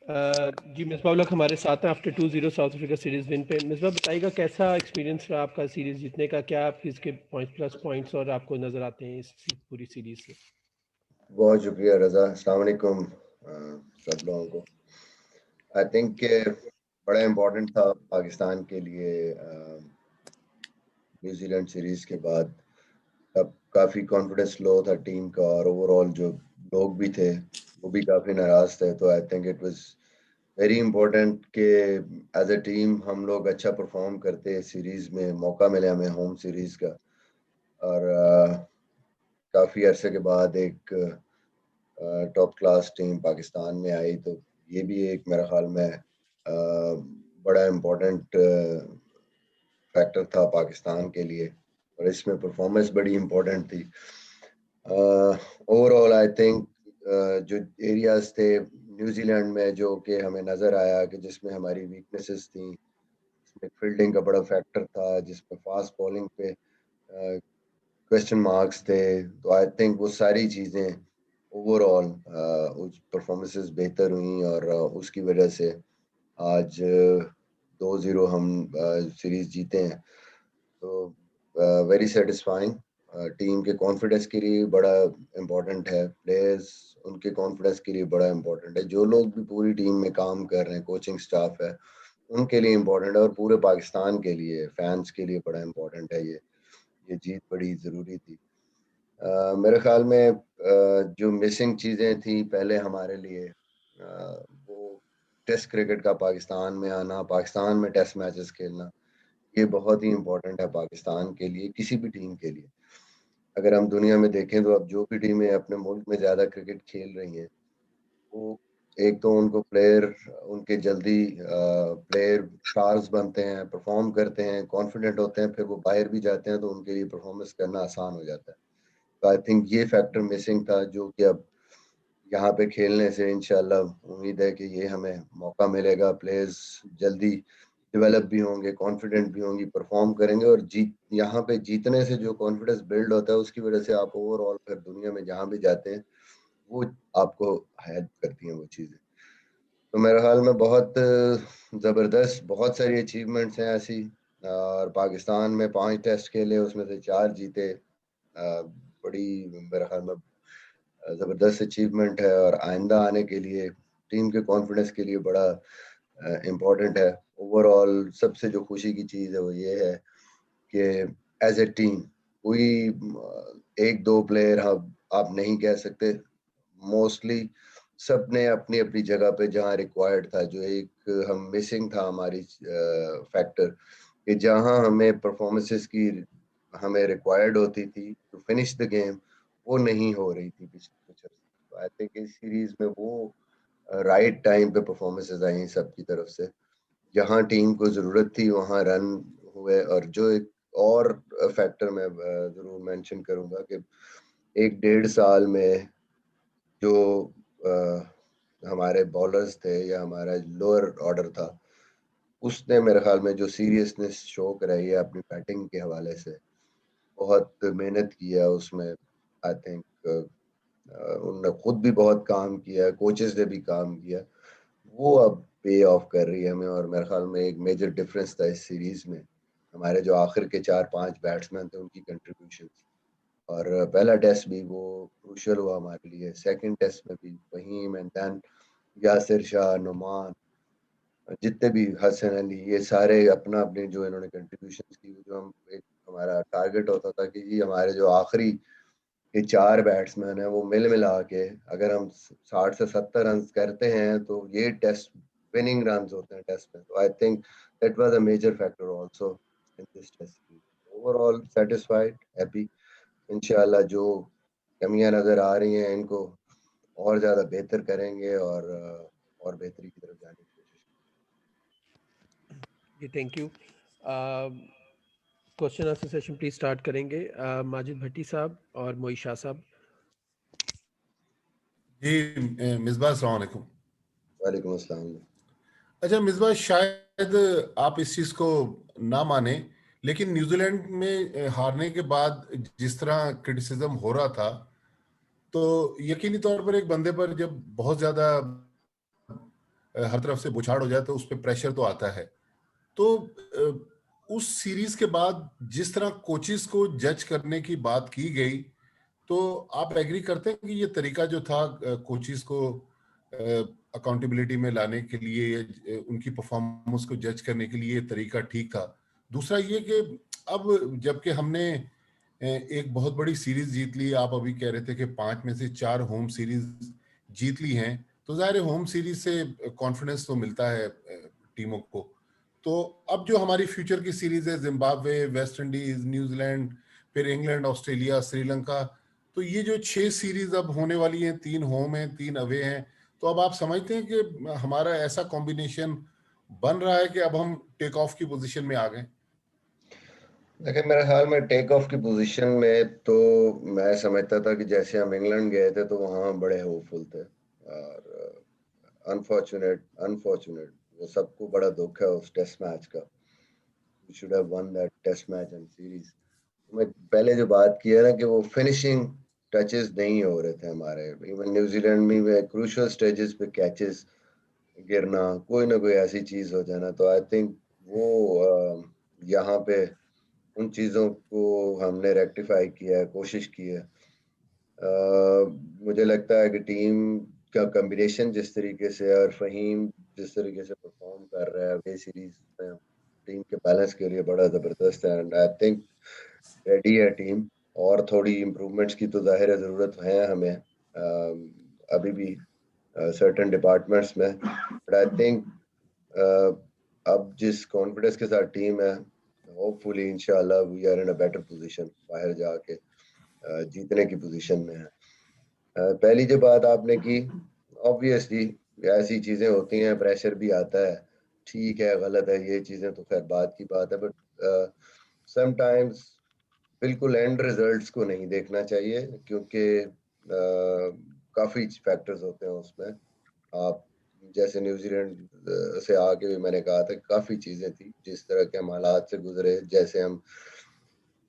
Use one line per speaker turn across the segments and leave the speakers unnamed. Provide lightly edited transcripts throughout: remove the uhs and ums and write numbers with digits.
जी मिसबाह उल हक हमारे साथ हैं after 2-0 south Africa series win पे। मिसबाह बताइएगा कैसा एक्सपीरियंस रहा आपका सीरीज जीतने का, क्या आप इसके पॉइंट प्लस पॉइंट्स और आपको नजर आते हैं इस पूरी सीरीज से?
बहुत शुक्रिया रज़ा। अस्सलाम वालेकुम सब लोगों को। आई थिंक के बड़ा इम्पोर्टेंट था पाकिस्तान के लिए न्यूजीलैंड सीरीज़ के बाद। अब काफ़ी कॉन्फिडेंस लो था टीम का और ओवरऑल जो लोग भी थे वो भी काफ़ी नाराज़ थे। तो I think it was very important कि एज अ टीम हम लोग अच्छा परफॉर्म करते सीरीज़ में, मौका मिले हमें होम सीरीज़ का। और काफ़ी अरसे के बाद एक टॉप क्लास टीम पाकिस्तान में आई, तो ये भी एक मेरा ख्याल में बड़ा इम्पोर्टेंट फैक्टर था पाकिस्तान के लिए और इसमें परफॉर्मेंस बड़ी इम्पोर्टेंट थी। ओवरऑल आई थिंक जो एरियाज थे न्यूजीलैंड में जो कि हमें नज़र आया कि जिसमें हमारी वीकनेसेस थी, इसमें फील्डिंग का बड़ा फैक्टर था, जिसमें फास्ट बॉलिंग पे क्वेश्चन मार्क्स थे। तो आई थिंक वो सारी चीज़ें ओवरऑल उस परफॉर्मेंसेस बेहतर हुई और उसकी वजह से आज 2-0 हम सीरीज जीते हैं। तो वेरी सेटिस्फाइंग। टीम के कॉन्फिडेंस के लिए बड़ा इम्पोर्टेंट है, प्लेयर्स उनके कॉन्फिडेंस के लिए बड़ा इम्पोर्टेंट है, जो लोग भी पूरी टीम में काम कर रहे हैं, कोचिंग स्टाफ है, उनके लिए इम्पोर्टेंट है और पूरे पाकिस्तान के लिए, फैंस के लिए बड़ा इम्पोर्टेंट है। ये जीत बड़ी ज़रूरी थी। मेरे ख्याल में जो मिसिंग चीज़ें थी पहले हमारे लिए, वो टेस्ट क्रिकेट का पाकिस्तान में आना, पाकिस्तान में टेस्ट मैचेस खेलना, ये बहुत ही इम्पोर्टेंट है पाकिस्तान के लिए, किसी भी टीम के लिए। अगर हम दुनिया में देखें तो अब जो भी टीमें अपने मुल्क में ज़्यादा क्रिकेट खेल रही हैं, वो एक तो उनको प्लेयर उनके जल्दी प्लेयर स्टार्स बनते हैं, परफॉर्म करते हैं, कॉन्फिडेंट होते हैं, फिर वो बाहर भी जाते हैं तो उनके लिए परफॉर्मेंस करना आसान हो जाता है। तो आई थिंक ये फैक्टर मिसिंग था, जो कि अब यहाँ पे खेलने से इंशाल्लाह उम्मीद है कि ये हमें मौका मिलेगा। प्लेयर्स जल्दी डेवलप भी होंगे, कॉन्फिडेंट भी होंगी, परफॉर्म करेंगे और जीत यहाँ पे जीतने से जो कॉन्फिडेंस बिल्ड होता है उसकी वजह से आप ओवरऑल फिर दुनिया में जहाँ भी जाते हैं वो आपको हेल्प करती हैं वो चीज़ें। तो मेरे ख्याल में बहुत ज़बरदस्त, बहुत सारी अचीवमेंट्स हैं ऐसी। और पाकिस्तान में 5 टेस्ट खेले, उसमें से 4 जीते। बड़ी मेरे ख्याल में ज़बरदस्त अचीवमेंट है और आइंदा आने के लिए टीम के कॉन्फिडेंस के लिए बड़ा इम्पोर्टेंट है। ओवरऑल सबसे जो खुशी की चीज़ है वो ये है कि एज ए टीम कोई एक दो प्लेयर आप नहीं कह सकते, मोस्टली सब ने अपनी अपनी जगह पे जहाँ रिक्वायर्ड था, जो एक हम मिसिंग था हमारी फैक्टर, कि जहाँ हमें परफॉर्मेंसेस की हमें रिक्वायर्ड होती थी टू फिनिश द गेम, वो नहीं हो रही थी पिछले कुछ अर्से। तो आई थिंक इस सीरीज में वो राइट टाइम पे परफॉर्मेंसेस आई सबकी तरफ से, जहाँ टीम को ज़रूरत थी वहाँ रन हुए। और जो एक और फैक्टर मैं ज़रूर मेंशन करूँगा कि 1 डेढ़ साल में जो हमारे बॉलर्स थे या हमारा लोअर ऑर्डर था, उसने मेरे ख्याल में जो सीरियसनेस शो कराई है अपनी बैटिंग के हवाले से, बहुत मेहनत किया उसमें। आई थिंक उन्होंने खुद भी बहुत काम किया, कोचेस ने भी काम किया, वो अब पे ऑफ कर रही है हमें। और मेरे ख्याल में एक मेजर डिफरेंस था इस सीरीज में हमारे जो आखिर के 4-5 बैट्समैन थे उनकी कंट्रीब्यूशन। और पहला टेस्ट भी वो क्रूशियल हुआ हमारे लिए, सेकंड टेस्ट में भी वहीम एंड देन यासिर शाह, नुमान, जितने भी हसन अली, ये सारे अपना अपने जो इन्होंने कंट्रीब्यूशन की, जो हम एक हमारा टारगेट होता था कि ये हमारे जो आखिरी ये 4 बैट्समैन हैं वो मिल मिला के अगर हम 60 से 70 रन करते हैं तो ये टेस्ट विनिंग रन होते हैं टेस्ट में। तो I think that was a major factor also in this test series. Overall satisfied, happy. इंशाल्लाह जो कमियां नजर आ रही हैं इनको और ज़्यादा बेहतर करेंगे और बेहतरी की तरफ जाने की कोशिश
जी thank you. Question answer session please start करेंगे। माजिद भट्टी साहब और मोई शाह साहब।
जी मिसबा अस्सलाम वालेकुम।
करेंगे। वालेकुम अस्सलाम।
अच्छा मिसबा, शायद आप इस चीज को ना माने, लेकिन न्यूजीलैंड में हारने के बाद जिस तरह क्रिटिसिज्म हो रहा था, तो यकीनी तौर पर एक बंदे पर जब बहुत ज्यादा हर तरफ से बुछाड़ हो जाए तो उस पर प्रेशर तो आता है। तो उस सीरीज के बाद जिस तरह कोचेस को जज करने की बात की गई, तो आप एग्री करते हैं कि ये तरीका जो था कोचेस को अकाउंटेबिलिटी में लाने के लिए, उनकी परफॉर्मेंस को जज करने के लिए ये तरीका ठीक था? दूसरा ये कि अब जबकि हमने एक बहुत बड़ी सीरीज जीत ली, आप अभी कह रहे थे कि 5 में से 4 होम सीरीज जीत ली हैं, तो जाहिर है होम सीरीज से कॉन्फिडेंस तो मिलता है टीमों को। तो अब जो हमारी फ्यूचर की सीरीज है, जिम्बाब्वे, वेस्ट इंडीज, न्यूजीलैंड, फिर इंग्लैंड, ऑस्ट्रेलिया, श्रीलंका, तो ये जो 6 सीरीज अब होने वाली हैं, 3 होम हैं, 3 अवे हैं, तो अब आप समझते हैं कि हमारा ऐसा कॉम्बिनेशन बन रहा है कि अब हम टेक ऑफ की पोजीशन में आ गए?
देखिए, मेरे ख्याल में टेक ऑफ की पोजीशन में तो मैं समझता था कि जैसे हम इंग्लैंड गए थे तो वहाँ बड़े होपफुल थे, और अनफॉर्चुनेट वो सबको बड़ा दुख है उस टेस्ट मैच का। We should have won that test match and series. मैं पहले जो बात की है ना कि वो फिनिशिंग टचेस नहीं हो रहे थे हमारे, इवन न्यूजीलैंड में क्रूशियल स्टेजेस पे कैचेस गिरना, कोई ना कोई ऐसी चीज हो जाना, तो आई थिंक वो यहाँ पे उन चीज़ों को हमने रेक्टिफाई किया है, कोशिश की है। मुझे लगता है कि टीम का कॉम्बिनेशन जिस तरीके से और फ़हीम जिस तरीके से परफॉर्म कर रहा है वे सीरीज में, टीम के बैलेंस के लिए बड़ा ज़बरदस्त है, एंड आई थिंक रेडी है टीम। और थोड़ी इम्प्रूवमेंट्स की तो ज़ाहिर है ज़रूरत है हमें अभी भी सर्टेन डिपार्टमेंट्स में, बट आई थिंक अब जिस कॉन्फिडेंस के साथ टीम है, होपफुली इंशाल्लाह we are in a better position, बाहर जाके जीतने की पोजीशन में है। पहली जो बात आपने की, ऑब्वियसली ऐसी चीजें होती हैं, प्रेशर भी आता है, ठीक है गलत है ये चीजें तो खैर बात की बात है, बट समटाइम्स बिल्कुल एंड रिजल्ट्स को नहीं देखना चाहिए, क्योंकि काफी फैक्टर्स होते हैं उसमें। आप जैसे न्यूजीलैंड से आके भी मैंने कहा था काफी चीजें थी, जिस तरह के हम हालात से गुजरे, जैसे हम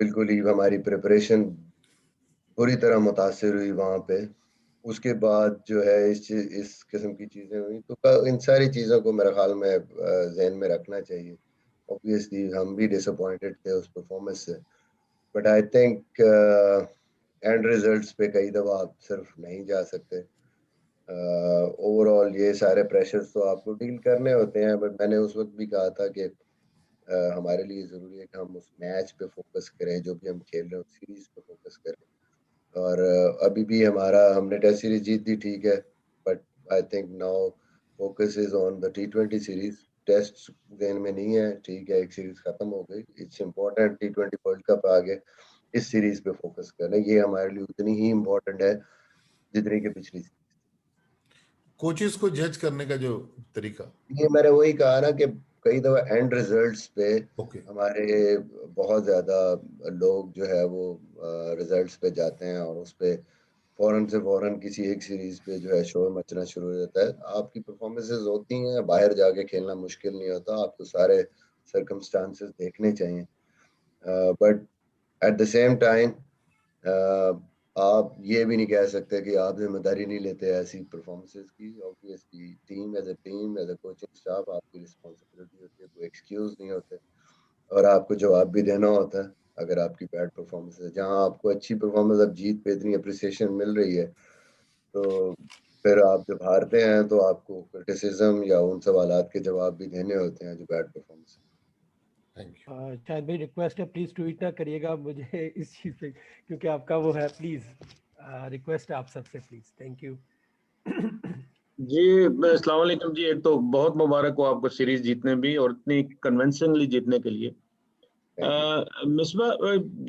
बिल्कुल ही हमारी प्रिपरेशन पूरी तरह मुतासिर हुई वहां पे, उसके बाद जो है इस किस्म की चीजें हुई, तो इन सारी चीजों को मेरे ख्याल में जहन में रखना चाहिए। ऑब्वियसली हम भी डिसअपॉइंटेड थे उस परफॉर्मेंस से, but I think and results पे कई दफा आप सिर्फ नहीं जा सकते। ओवरऑल ये सारे प्रेशर्स तो आपको डील करने होते हैं, बट मैंने उस वक्त भी कहा था कि हमारे लिए ज़रूरी है कि हम उस मैच पे फोकस करें, जो भी हम खेल रहे हैं उस सीरीज पे फोकस करें। और अभी भी हमने टेस्ट सीरीज जीत दी, ठीक है, but I think now focus is on the T20 series. Test game में नहीं है, ठीक है, एक सीरीज खत्म हो गई, it's important T20 world cup आ गए, इस सीरीज पे फोकस करें, ये हमारे लिए उतनी ही इम्पोर्टेंट है जितनी कि पिछली सीरीज।
कोचेस को जज करने का जो तरीका,
ये मैंने वही कहा ना कि कई दफा एंड रिजल्ट्स पे
ओके,
हमारे बहुत ज्यादा लोग जो है वो रिजल्ट्स पे जाते हैं, और उस पे फौरन किसी एक सीरीज पे जो है शोर मचना शुरू हो जाता है। आपकी परफॉर्मेंसेस होती हैं, बाहर जाके खेलना मुश्किल नहीं होता, आपको सारे सर्कमस्टांसेस देखने चाहिए, but at the same time आप ये भी नहीं कह सकते कि आप जिम्मेदारी नहीं लेते ऐसी परफॉर्मेंसेस की। Obviously team as a coaching staff आपकी रिस्पॉन्सिबिलिटी होती है, कोई एक्सक्यूज नहीं होते, और आपको जवाब भी देना होता है अगर आपकी बैड परफॉर्मेंस है। जहां आपको अच्छी परफॉर्मेंस, अब जीत पे इतनी अप्रिसिएशन मिल रही है, तो फिर आप जब हारते हैं तो आपको क्रिटिसिज्म या उन सवालात के जवाब भी देने होते हैं जो बैड परफॉर्मेंस।
Thank you.
शायद भाई रिक्वेस्ट है, प्लीज ट्वीट ना करिएगा मुझे इस चीज पे, क्योंकि आपका वो है, प्लीज रिक्वेस्ट है आप सबसे, प्लीज, थैंक यू।
जी, अस्सलाम वालेकुम जी। एक तो बहुत मुबारक हो आपको सीरीज जीतने भी, और इतनी कन्विंसिंगली जीतने के लिए। मिसबा,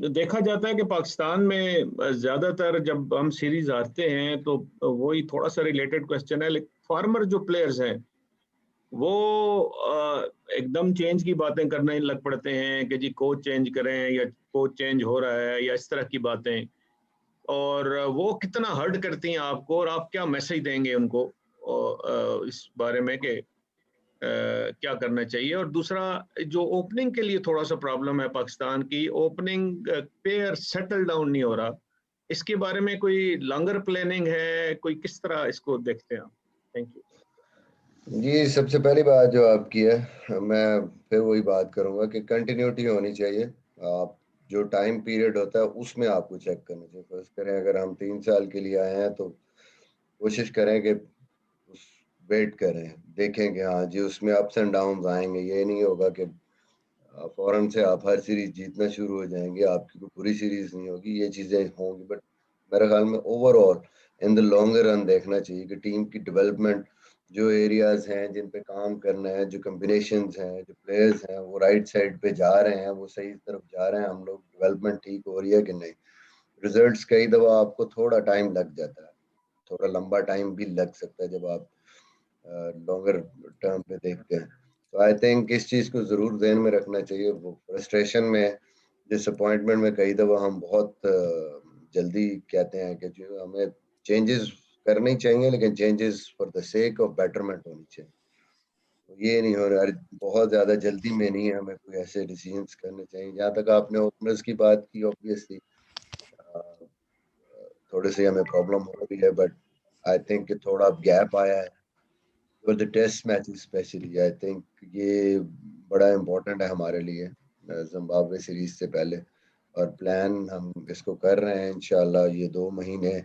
देखा जाता है कि पाकिस्तान में ज्यादातर जब हम सीरीज हारते हैं तो वही थोड़ा सा रिलेटेड क्वेश्चन है, लेकिन फार्मर जो प्लेयर्स हैं वो एकदम चेंज की बातें करने लग पड़ते हैं कि जी कोच चेंज करें या कोच चेंज हो रहा है या इस तरह की बातें, और वो कितना हर्ट करती हैं आपको, और आप क्या मैसेज देंगे उनको इस बारे में कि क्या करना चाहिए। और दूसरा, जो ओपनिंग के लिए थोड़ा सा प्रॉब्लम है पाकिस्तान की, ओपनिंग पेयर सेटल डाउन नहीं हो रहा, इसके बारे में कोई लॉन्गर प्लानिंग है, कोई किस तरह इसको देखते हैं आप? Thank you.
जी, सबसे पहली बात जो आपकी है, मैं फिर वही बात करूंगा कि कंटिन्यूटी होनी चाहिए। आप जो टाइम पीरियड होता है उसमें आपको चेक करना चाहिए। फर्स्ट करें, अगर हम 3 साल के लिए आए हैं तो कोशिश करें कि उस वेट करें, देखें कि हाँ जी उसमें अप्स एंड डाउन आएंगे। ये नहीं होगा कि फौरन से आप हर सीरीज जीतना शुरू हो जाएंगे, आपकी कोई बुरी सीरीज नहीं होगी, ये चीजें होंगी। बट मेरे ख्याल में overall in the longer run देखना चाहिए कि टीम की डेवलपमेंट, जो एरियाज हैं जिन पे काम करना है, जो कम्बिनेशंस हैं, जो प्लेयर्स हैं वो राइट साइड पे जा रहे हैं, वो सही तरफ जा रहे हैं, हम लोग डेवलपमेंट ठीक हो रही है कि नहीं। रिजल्ट्स कई दफा आपको थोड़ा टाइम लग जाता है, थोड़ा लंबा टाइम भी लग सकता है जब आप लॉन्गर टर्म पे देखते हैं। तो आई थिंक इस चीज़ को ज़रूर ध्यान में रखना चाहिए। वो फ्रस्ट्रेशन में, डिसअपॉइंटमेंट में कई दफ़ा हम बहुत जल्दी कहते हैं कि जो हमें चेंजेस करने ही चाहिए, लेकिन changes for the sake of betterment होनी चाहिए। तो ये नहीं हो रहा, बहुत ज़्यादा जल्दी में नहीं है हमें कोई ऐसे डिसीजंस करने चाहिए। जहाँ तक आपने ओपनर्स की बात की, ऑब्वियसली थोड़ी सी हमें प्रॉब्लम हो रही है, बट आई थिंक कि थोड़ा गैप आया है for the test match specially. I think ये बड़ा इम्पोर्टेंट है हमारे लिए जिम्बाब्वे सीरीज से पहले, और प्लान हम इसको कर रहे हैं इंशाल्लाह। ये 2 महीने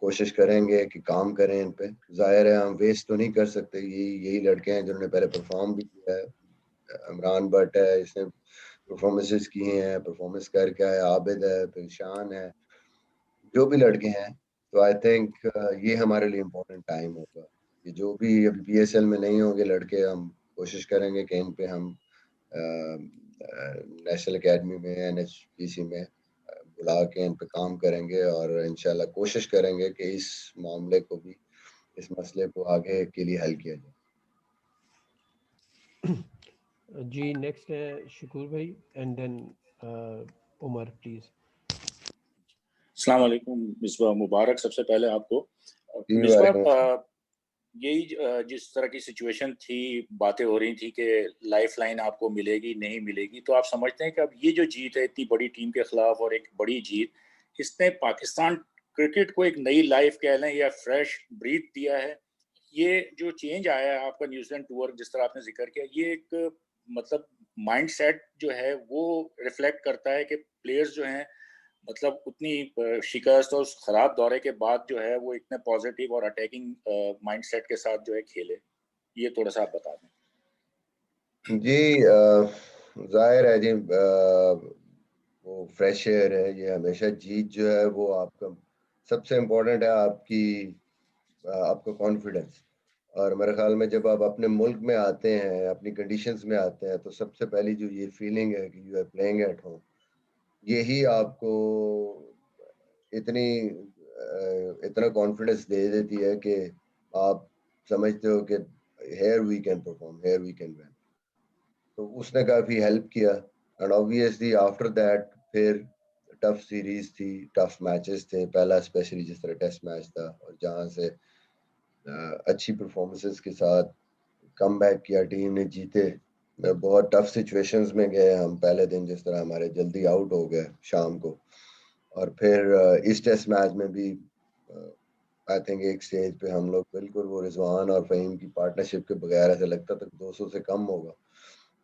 कोशिश करेंगे कि काम करें इन पे। जाहिर है हम वेस्ट तो नहीं कर सकते, यही यही लड़के हैं जिन्होंने पहले परफॉर्म भी किया है। इमरान भट्ट है, इसने परफॉर्मेंसेस किए हैं, परफॉर्मेंस करके है, आबिद है, फिर शान है, जो भी लड़के हैं। तो आई थिंक ये हमारे लिए इम्पोर्टेंट टाइम होगा कि जो भी अभी पीएसएल में नहीं होंगे लड़के, हम कोशिश करेंगे कि इन पे हम नेशनल एकेडमी में, एनएचपीसी में बुला के इन पे काम करेंगे, और इंशाल्लाह कोशिश करेंगे कि इस मामले को भी, इस मसले को आगे के लिए हल किया जाए।
जी नेक्स्ट है शकूर भाई एंड देन उमर प्लीज।
अस्सलाम वालेकुम मिसबा, मुबारक सबसे पहले आपको।
जी,
मिसबा,
वालेकुम अस्सलाम।
यही जिस तरह की सिचुएशन थी, बातें हो रही थी कि लाइफ लाइन आपको मिलेगी नहीं मिलेगी, तो आप समझते हैं कि अब ये जो जीत है इतनी बड़ी टीम के खिलाफ और एक बड़ी जीत, इसने पाकिस्तान क्रिकेट को एक नई लाइफ कह लें या फ्रेश ब्रीथ दिया है? ये जो चेंज आया है आपका न्यूजीलैंड टूर, जिस तरह आपने जिक्र किया, ये एक मतलब माइंड सेट जो है वो रिफ्लेक्ट करता है कि प्लेयर्स जो हैं मतलब उतनी शिकस्त और उस खराब दौरे के बाद जो है वो इतने पॉजिटिव और अटैकिंग माइंडसेट के साथ जो है खेले, ये थोड़ा सा आप बता दें।
जी, जाहिर है जी, वो फ्रेश एयर है। ये हमेशा जीत जो है वो आपका सबसे इम्पोर्टेंट है, आपकी आपका कॉन्फिडेंस। और मेरे ख्याल में जब आप अपने मुल्क में आते हैं, अपनी कंडीशंस में आते हैं, तो सबसे पहली जो ये फीलिंग है कि you are playing at home, यही आपको इतनी इतना कॉन्फिडेंस दे देती है कि आप समझते हो कि here we can perform, here we can win. तो उसने काफ़ी हेल्प किया। एंड ऑब्वियसली आफ्टर दैट फिर टफ सीरीज थी, टफ मैचेस थे। पहला स्पेशली जिस तरह टेस्ट मैच था, और जहाँ से अच्छी परफॉर्मेंसेस के साथ कम बैक किया टीम ने, जीते। बहुत टफ सिचुएशंस में गए हम पहले दिन, जिस तरह हमारे जल्दी आउट हो गए शाम को। और फिर इस टेस्ट मैच में भी आई थिंक एक स्टेज पे हम लोग बिल्कुल, वो रिजवान और फहीम की पार्टनरशिप के बगैर ऐसा लगता था कि 200 से कम होगा।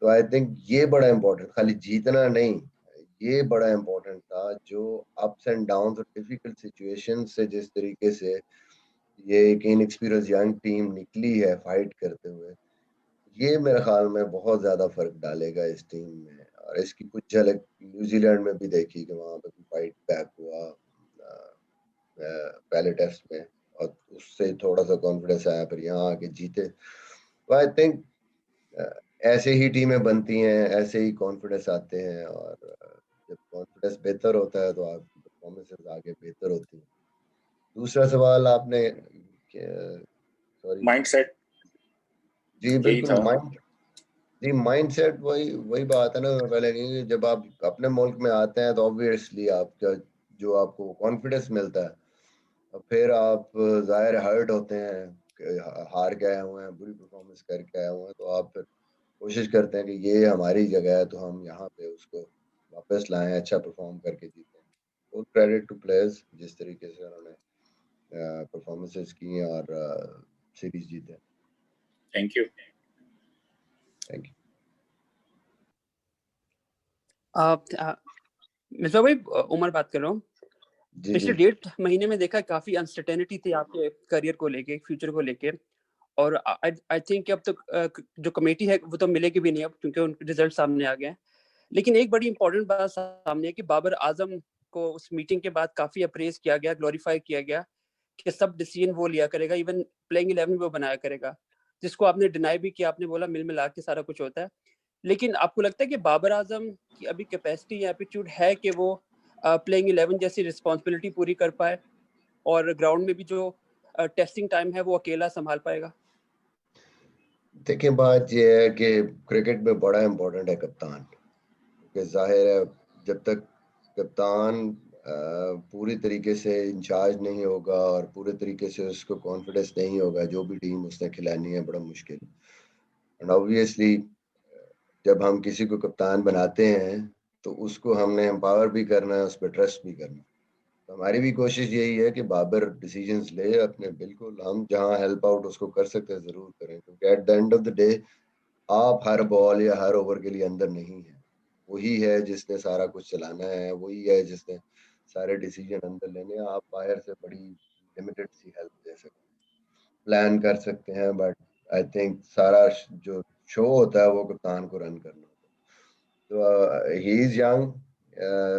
तो आई थिंक ये बड़ा इम्पोर्टेंट, खाली जीतना नहीं, ये बड़ा इम्पोर्टेंट था। जो अप्स एंड डाउन और डिफिकल्ट सिचुएशन से जिस तरीके से ये एक इनएक्सपीरियंस यंग टीम निकली है फाइट करते हुए, ये मेरे ख्याल में बहुत ज्यादा फर्क डालेगा इस टीम में। और इसकी कुछ झलक न्यूजीलैंड में भी देखी कि वहां पे फाइट बैक हुआ पहले टेस्ट में, और उससे थोड़ा सा कॉन्फिडेंस आया, फिर यहाँ आके जीते। तो आई थिंक ऐसे ही टीमें बनती हैं, ऐसे ही कॉन्फिडेंस आते हैं, और जब कॉन्फिडेंस बेहतर होता है तो आपकी परफॉर्मेंसेस आगे बेहतर होती हैं। दूसरा सवाल आपने, सॉरी।
माइंडसेट
जी
यही
बिल्कुल,
था।
माइंड, जी माइंडसेट, वही वही बात है ना। मैं पहले नहीं, जब आप अपने मुल्क में आते हैं तो ऑब्वियसली आपका जो आपको कॉन्फिडेंस मिलता है, और फिर आप जाहिर हर्ट होते हैं कि हार के आए हुए हैं, बुरी परफॉर्मेंस करके आए हुए हैं, तो आप फिर कोशिश करते हैं कि ये हमारी जगह है तो हम यहाँ पे उसको वापस लाएं, अच्छा परफॉर्म करके जीतें। फुल क्रेडिट टू प्लेयर्स जिस तरीके से उन्होंने परफॉर्मेंसेस की, और सीरीज जीते।
Thank you.
Thank you.
Mirza भाई, उमर बात कर रहा हूँ।
जी
पिछले
जी
1.5 महीने में देखा काफी अनसर्टेनिटी थी आपके करियर को लेके, फ्यूचर को लेके, और आई थिंक अब तक जो कमेटी है वो तो मिलेगी भी नहीं अब, क्योंकि उनके रिजल्ट सामने आ गए हैं। लेकिन एक बड़ी इंपॉर्टेंट बात सामने है कि बाबर आजम को उस मीटिंग के बाद काफी अप्रेज किया गया, ग्लोरीफाई किया गया कि सब डिसीजन वो लिया करेगा, इवन प्लेइंग 11 वो बनाया करेगा, जिसको आपने डिनाई भी किया, आपने बोला मिल मिला के सारा कुछ होता है। लेकिन आपको लगता है कि बाबर आजम की अभी कैपेसिटी या एप्टीट्यूड है कि वो प्लेइंग 11 जैसी रिस्पॉन्सिबिलिटी पूरी कर पाए, और ग्राउंड में भी जो टेस्टिंग टाइम है वो अकेला संभाल पाएगा?
देखिए, बात यह है कि क्रिकेट में बड़ा इम्पोर्टेंट है कप्तान, क्योंकि जाहिर है जब तक कप्तान पूरी तरीके से इंचार्ज नहीं होगा और पूरे तरीके से उसको कॉन्फिडेंस नहीं होगा, जो भी टीम उसने खिलानी है बड़ा मुश्किल। एंड ऑब्वियसली जब हम किसी को कप्तान बनाते हैं तो उसको हमने एम्पावर भी करना है, उस पर ट्रस्ट भी करना है। तो हमारी भी कोशिश यही है कि बाबर डिसीजंस ले अपने, बिल्कुल हम जहां हेल्प आउट उसको कर सकते हैं ज़रूर करें, क्योंकि at the end of the day आप हर बॉल या हर ओवर के लिए अंदर नहीं है। वही है जिसने सारा कुछ चलाना है, वही है जिसने सारे डिसीजन अंदर लेने हैं। आप बाहर से बड़ी लिमिटेड सी हेल्प दे सकते हैं, प्लान कर सकते हैं, बट आई थिंक सारा जो शो होता है वो कप्तान को रन करना होता है। तो ही इज यंग,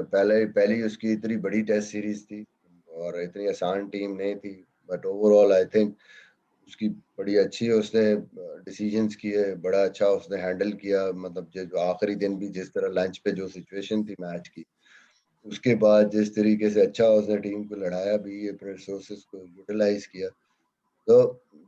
पहली उसकी इतनी बड़ी टेस्ट सीरीज थी और इतनी आसान टीम नहीं थी, बट ओवरऑल आई थिंक उसकी बड़ी अच्छी उसने डिसीजंस किए, बड़ा अच्छा उसने हैंडल किया। मतलब जो आखिरी दिन भी जिस तरह लंच पे जो सिचुएशन थी मैच की, उसके बाद जिस तरीके से अच्छा उसने टीम को लड़ाया भी, अपने रिसोर्सेज को यूटिलाइज किया, तो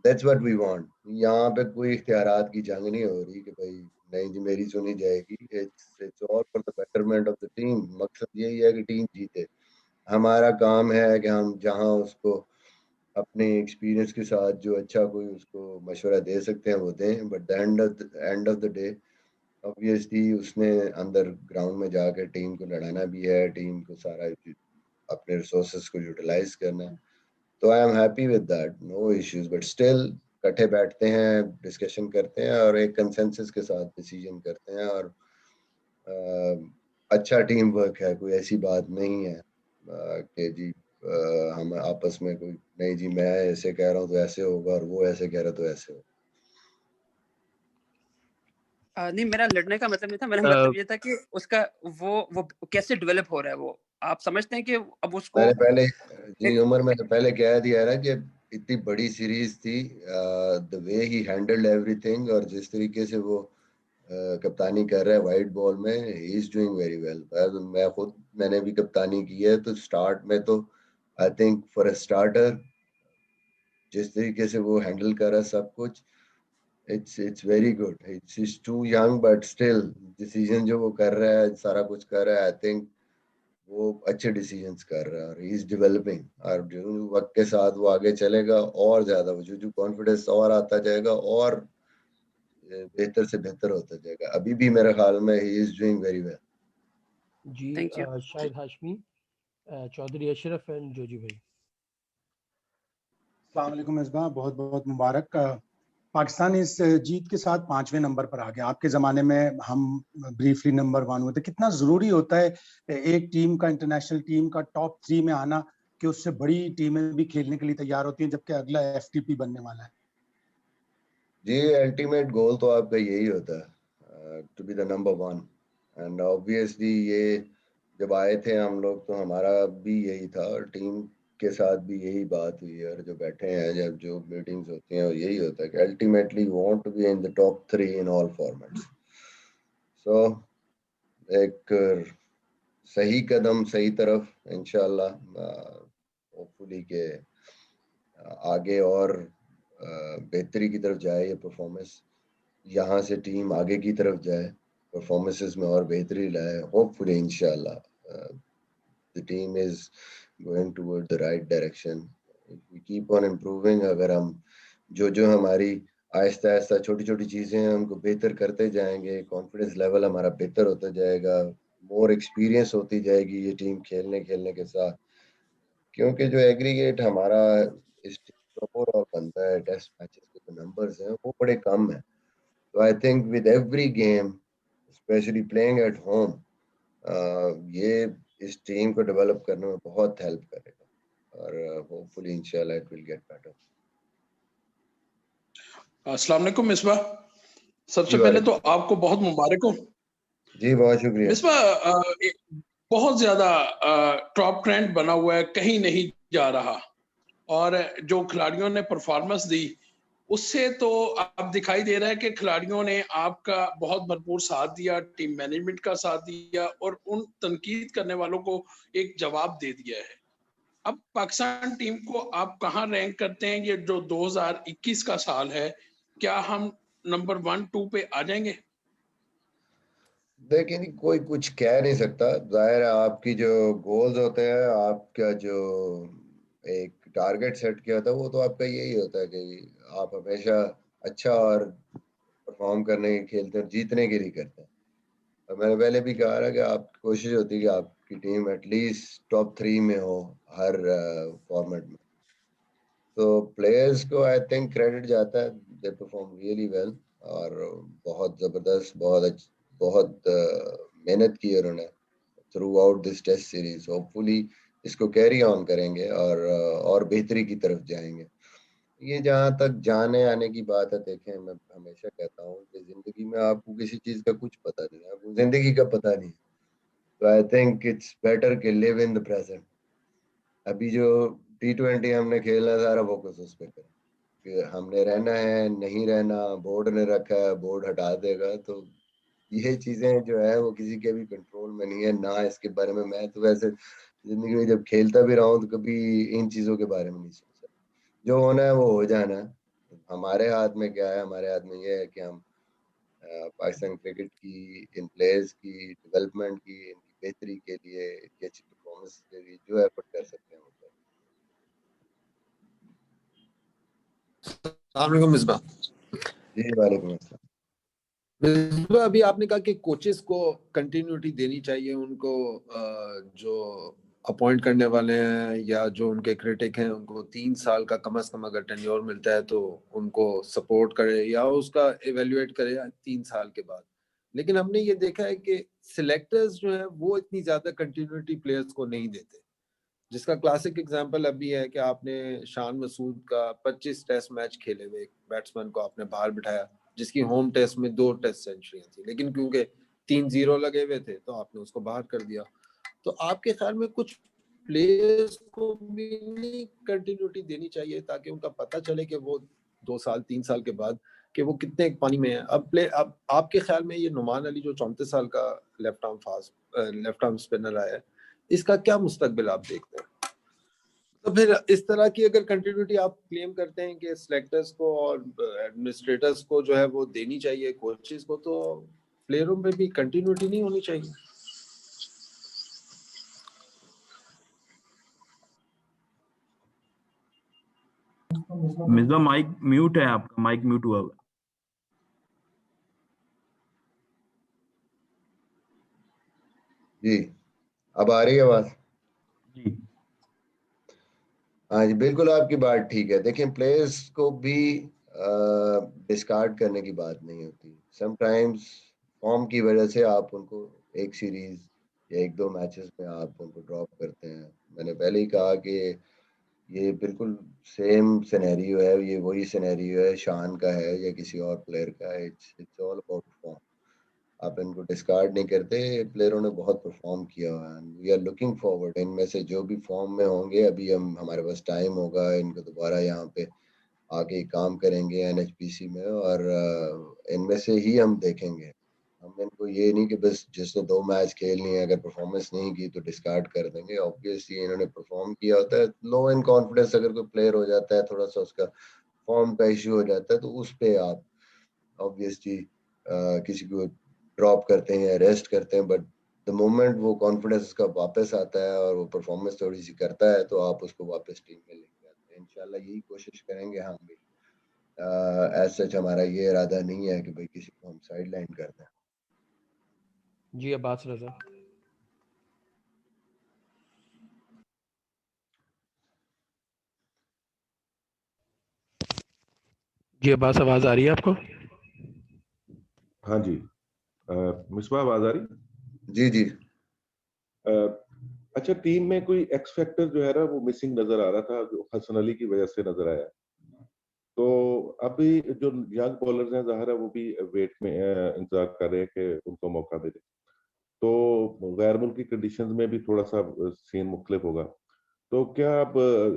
दैट्स व्हाट वी वांट। यहाँ पे कोई इख्तियारात की जंग नहीं हो रही कि भाई नहीं जी मेरी सुनी जाएगी। It's all for the betterment of the team. मकसद यही है कि टीम जीते। हमारा काम है कि हम जहाँ उसको अपने एक्सपीरियंस के साथ जो अच्छा कोई उसको मशवरा दे सकते हैं वो दें, but the end of the day obviously उसने अंदर ग्राउंड में जाकर टीम को लड़ाना भी है, टीम को सारा अपने रिसोर्सेज को यूटिलाइज करना है। तो I am happy with that, no issues, but still इकट्ठे बैठते हैं, डिस्कशन करते हैं और एक कंसेंसस के साथ डिसीजन करते हैं, और अच्छा टीम वर्क है। कोई ऐसी बात नहीं है कि जी हम आपस में कोई नहीं जी मैं ऐसे कह रहा हूँ तो ऐसे होगा और वो ऐसे कह रहा तो ऐसे होगा।
नहीं, मेरा लड़ने का मतलब नहीं था, मेरा मतलब ये था कि उसका वो कैसे डेवलप हो रहा है। वो आप समझते हैं कि अब उसको
मैंने पहले जी उमर मैंने पहले कह दिया ना कि इतनी बड़ी सीरीज थी, the way he handled everything, और जिस तरीके से वो कप्तानी कर रहा है वाइट बॉल में, he is doing very well. मैंने भी कप्तानी की है, तो स्टार्ट में तो I think for a starter जिस तरीके से वो हैंडल कर रहा है सब कुछ, it's very good. It's too young but still decision जो वो कर रहा है, सारा कुछ कर रहा है, आई थिंक वो अच्छे डिसीजंस कर रहा है और ही इज डेवलपिंग। और जो वक्त के साथ वो आगे चलेगा और ज्यादा वो जो कॉन्फिडेंस और आता जाएगा और बेहतर से बेहतर होता जाएगा। अभी भी मेरे ख्याल में he is doing very well.
जी
thank you.
Shahid Hashmi, Chaudhry Ashraf and Joji भाई।
अस्सलाम वालेकुम मिसबा, बहुत बहुत मुबारक। पाकिस्तान इस जीत के साथ 5वें नंबर पर आ गया। आपके ज़माने में हम ब्रीफली नंबर 1 हुए थे। कितना ज़रूरी होता है एक टीम का, इंटरनेशनल टीम का टॉप 3 में आना, कि उससे बड़ी टीमें भी खेलने के लिए तैयार होती हैं, जबकि अगला एफटीपी बनने वाला है।
जी अल्टीमेट गोल तो आपका यही होता है, to be the number 1। And obviously ये जब आए थे हम लोग तो हमारा भी यही था, और टीम के साथ भी यही बात हुई है, और जो बैठे हैं जब जो मीटिंग्स होती हैं वो यही होता है कि ultimately want to be in the top 3 in all formats. So एक सही कदम सही तरफ, इंशाल्लाह होपफुली के आगे और बेहतरी की तरफ जाए ये परफॉर्मेंस, यहाँ से टीम आगे की तरफ जाए, परफॉर्मेंसेस में और बेहतरी लाए। होपफुली इंशाल्लाह the team is going toward the right direction. We keep on improving. अगर हम जो हमारी आहिस्ता आहिस्ता छोटी छोटी चीज़ें हैं उनको बेहतर करते जाएंगे, कॉन्फिडेंस लेवल हमारा बेहतर होता जाएगा, मोर एक्सपीरियंस होती जाएगी ये टीम खेलने के साथ। क्योंकि जो एग्रीगेट हमारा इस ओवरऑल बनता है टेस्ट मैचेस के जो नंबर्स हैं वो बड़े कम हैं। तो I think with every game specially playing at home ये इस टीम को डेवलप करने में बहुत हेल्प करेगा और होपफुली इंशाल्लाह इट विल गेट बेटर।
अस्सलाम वालेकुम मिसबा, सबसे
जी
पहले तो
वालेकुम।
आपको बहुत मुबारक हो
जी बहुत शुक्रिया।
मिसबा। बहुत ज्यादा टॉप ट्रेंड बना हुआ है, कहीं नहीं जा रहा, और जो खिलाड़ियों ने परफॉर्मेंस दी उससे तो अब दिखाई दे रहा है कि खिलाड़ियों ने आपका बहुत भरपूर साथ दिया, टीम मैनेजमेंट का साथ दिया और उन तनकीद करने वालों को एक जवाब दे दिया है। अब पाकिस्तान टीम को आप कहाँ रैंक करते हैं? ये जो 2021 का साल है, क्या हम नंबर 1-2 पे आ जाएंगे?
देखिए नहीं, कोई कुछ कह नहीं सकता। जाहिर है आपकी जो गोल्स होते हैं, आपका जो एक टारगेट सेट किया होता है, वो तो आपका यही होता है कि आप हमेशा अच्छा और परफॉर्म करने के खेलते हैं, जीतने के लिए करते हैं। और मैंने पहले भी कहा ना कि आपकी कोशिश होती है कि आपकी टीम एटलीस्ट टॉप 3 में हो हर फॉर्मेट में। तो प्लेयर्स को आई थिंक क्रेडिट जाता है, दे परफॉर्म रियली वेल और बहुत ज़बरदस्त, बहुत मेहनत की है उन्होंने throughout this test series. Hopefully इसको कैरी ऑन करेंगे और बेहतरी की तरफ जाएंगे। ये जहाँ तक जाने आने की बात है, देखें मैं हमेशा कहता हूँ कि जिंदगी में आपको किसी चीज का कुछ पता नहीं है, आपको जिंदगी का पता नहीं है। तो आई थिंक इट्स बेटर कि लिव इन द प्रेजेंट। अभी जो T20 हमने खेलना है, सारा फोकस उस पर करें कि हमने रहना है नहीं रहना, बोर्ड ने रखा है, बोर्ड हटा देगा। तो ये चीजें जो है वो किसी के भी कंट्रोल में नहीं है ना। इसके बारे में मैं तो वैसे जिंदगी में जब खेलता भी रहा हूँ तो कभी इन चीजों के बारे में नहीं सोचा। जो होना है वो हो जाना है। हमारे हाथ में क्या है? हमारे हाथ में ये है कि हम पाकिस्तान क्रिकेट की, इन प्लेयर्स की डेवलपमेंट की, इनकी बेहतरी के लिए, इनकी अच्छी परफॉर्मेंस के लिए जो एफर्ट कर सकते हैं वो करें।
अस्सलाम वालेकुम मिसबा।
जी वालेकुम अस्सलाम।
मिसबा, अभी आपने कहा कि कोचेस को कंटिन्यूटी देनी चाहिए, उनको जो अपॉइंट करने वाले हैं या जो उनके क्रिटिक हैं उनको 3 साल का कम से कम अगर टेन्योर मिलता है तो उनको सपोर्ट करे या उसका इवेल्युएट करे 3 साल के बाद। लेकिन हमने ये देखा है कि सिलेक्टर्स जो है वो इतनी ज्यादा कंटिन्यूटी प्लेयर्स को नहीं देते, जिसका क्लासिक एग्जांपल अभी है कि आपने शान मसूद का 25 टेस्ट मैच खेले हुए एक बैट्समैन को आपने बाहर बिठाया, जिसकी होम टेस्ट में 2 टेस्ट सेंचुरियां थी, लेकिन क्योंकि 3-0 लगे हुए थे तो आपने उसको बाहर कर दिया। तो आपके ख्याल में कुछ प्लेयर्स को भी नहीं कंटिन्यूटी देनी चाहिए ताकि उनका पता चले कि वो 2 साल 3 साल के बाद कि वो कितने पानी में है? अब आपके ख्याल में ये नुमान अली जो 34 साल का लेफ्ट आर्म स्पिनर आया है, इसका क्या मुस्तकबिल आप देखते हैं? तो फिर इस तरह की अगर कंटिन्यूटी आप क्लेम करते हैं कि सिलेक्टर्स को और एडमिनिस्ट्रेटर्स को जो है वो देनी चाहिए कोचेस को, तो प्लेयरों में भी कंटिन्यूटी नहीं होनी चाहिए?
मिसबा माइक म्यूट है, आपका माइक म्यूट हुआ हुआ।
जी अब आ रही है आवाज?
जी
हाँ जी, बिल्कुल आपकी बात ठीक है। देखिए प्लेयर्स को भी डिस्कार्ड करने की बात नहीं होती। समटाइम्स फॉर्म की वजह से आप उनको एक सीरीज या 1-2 मैचेस में आप उनको ड्रॉप करते हैं। मैंने पहले ही कहा कि ये बिल्कुल सेम सिनेरियो है, ये वही सिनेरियो है शान का है या किसी और प्लेयर का है। It's all about form. आप इनको डिस्कार्ड नहीं करते। प्लेयरों ने बहुत परफॉर्म किया हुआ है, वी आर लुकिंग फॉरवर्ड। इनमें से जो भी फॉर्म में होंगे, अभी हमारे पास टाइम होगा, इनको दोबारा यहाँ पे आके काम करेंगे NHPC में और इनमें से ही हम देखेंगे। हम इनको ये नहीं कि बस जिसने 2 मैच खेलनी है, अगर परफॉर्मेंस नहीं की तो डिस्कार्ड कर देंगे। ऑब्वियसली इन्होंने परफॉर्म किया होता है। लो इन कॉन्फिडेंस अगर कोई प्लेयर हो जाता है, थोड़ा सा उसका फॉर्म का इश्यू हो जाता है, तो उस पे आप ऑब्वियसली किसी को ड्रॉप करते हैं, रेस्ट करते हैं। बट द मोमेंट वो कॉन्फिडेंस उसका वापस आता है और वो परफॉर्मेंस थोड़ी सी करता है, तो आप उसको वापस टीम में लेके आते हैं। इंशाल्लाह यही कोशिश करेंगे हम भी। एज सच हमारा ये इरादा नहीं है कि भाई किसी को हम साइड लाइन कर दें।
जी अब्बास रजा। जी अब्बास, आवाज आ रही है आपको?
हाँ जी। मिसबा आवाज आ रही?
जी जी।
अच्छा, टीम में कोई एक्स फैक्टर जो है ना वो मिसिंग नजर आ रहा था, जो हसन अली की वजह से नजर आया। तो अभी जो यंग बॉलर्स हैं जाहिर है वो भी वेट में इंतजार कर रहे हैं कि उनको मौका मिले। तो गैर मुल्की कंडीशंस में भी थोड़ा सा सीन मुख्तलिफ होगा। तो क्या आप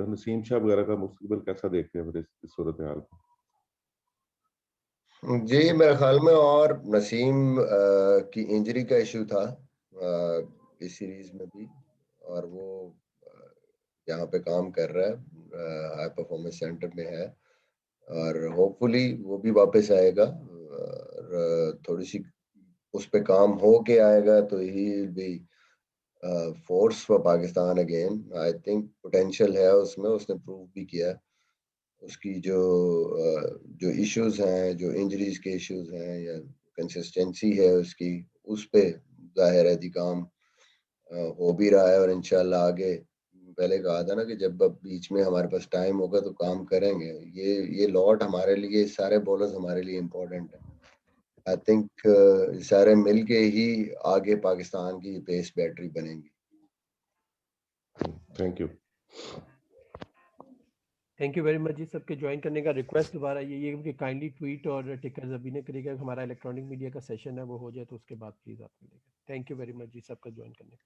नसीम शाह वगैरह का मुस्तकबिल कैसा देखते हैं मेरे इस सूरत हाल को?
जी मेरे ख्याल में, और नसीम की इंजरी का इशू था इस सीरीज में भी, और वो यहाँ पे काम कर रहा है, हाई परफॉर्मेंस सेंटर में है, और होपफुली वो भी वापस आएगा और थोड़ी सी उस पे काम हो के आएगा तो ही भी force for Pakistan again. I think potential है उसमें, उसने प्रूव भी किया। उसकी जो इश्यूज हैं, जो इंजरीज के इश्यूज हैं या कंसिस्टेंसी है उसकी, उस पे जाहिर है जी काम हो भी रहा है, और इंशाल्लाह आगे पहले कहा था ना कि जब अब बीच में हमारे पास टाइम होगा तो काम करेंगे। ये लॉट हमारे लिए, सारे बॉलर्स हमारे लिए इम्पोर्टेंट है। आई थिंक सारे मिल के ही आगे पाकिस्तान की पेस बैटरी बनेंगी।
Thank you.
Thank you very much जी। सबके ज्वाइन करने का रिक्वेस्ट दोबारा यही है कि काइंडली ट्वीट और टिकर्स अभी ने करिएगा। हमारा इलेक्ट्रॉनिक मीडिया का सेशन है वो हो जाए तो उसके बाद प्लीज आप मिलेगा। थैंक यू वेरी मच जी सबका ज्वाइन करने का।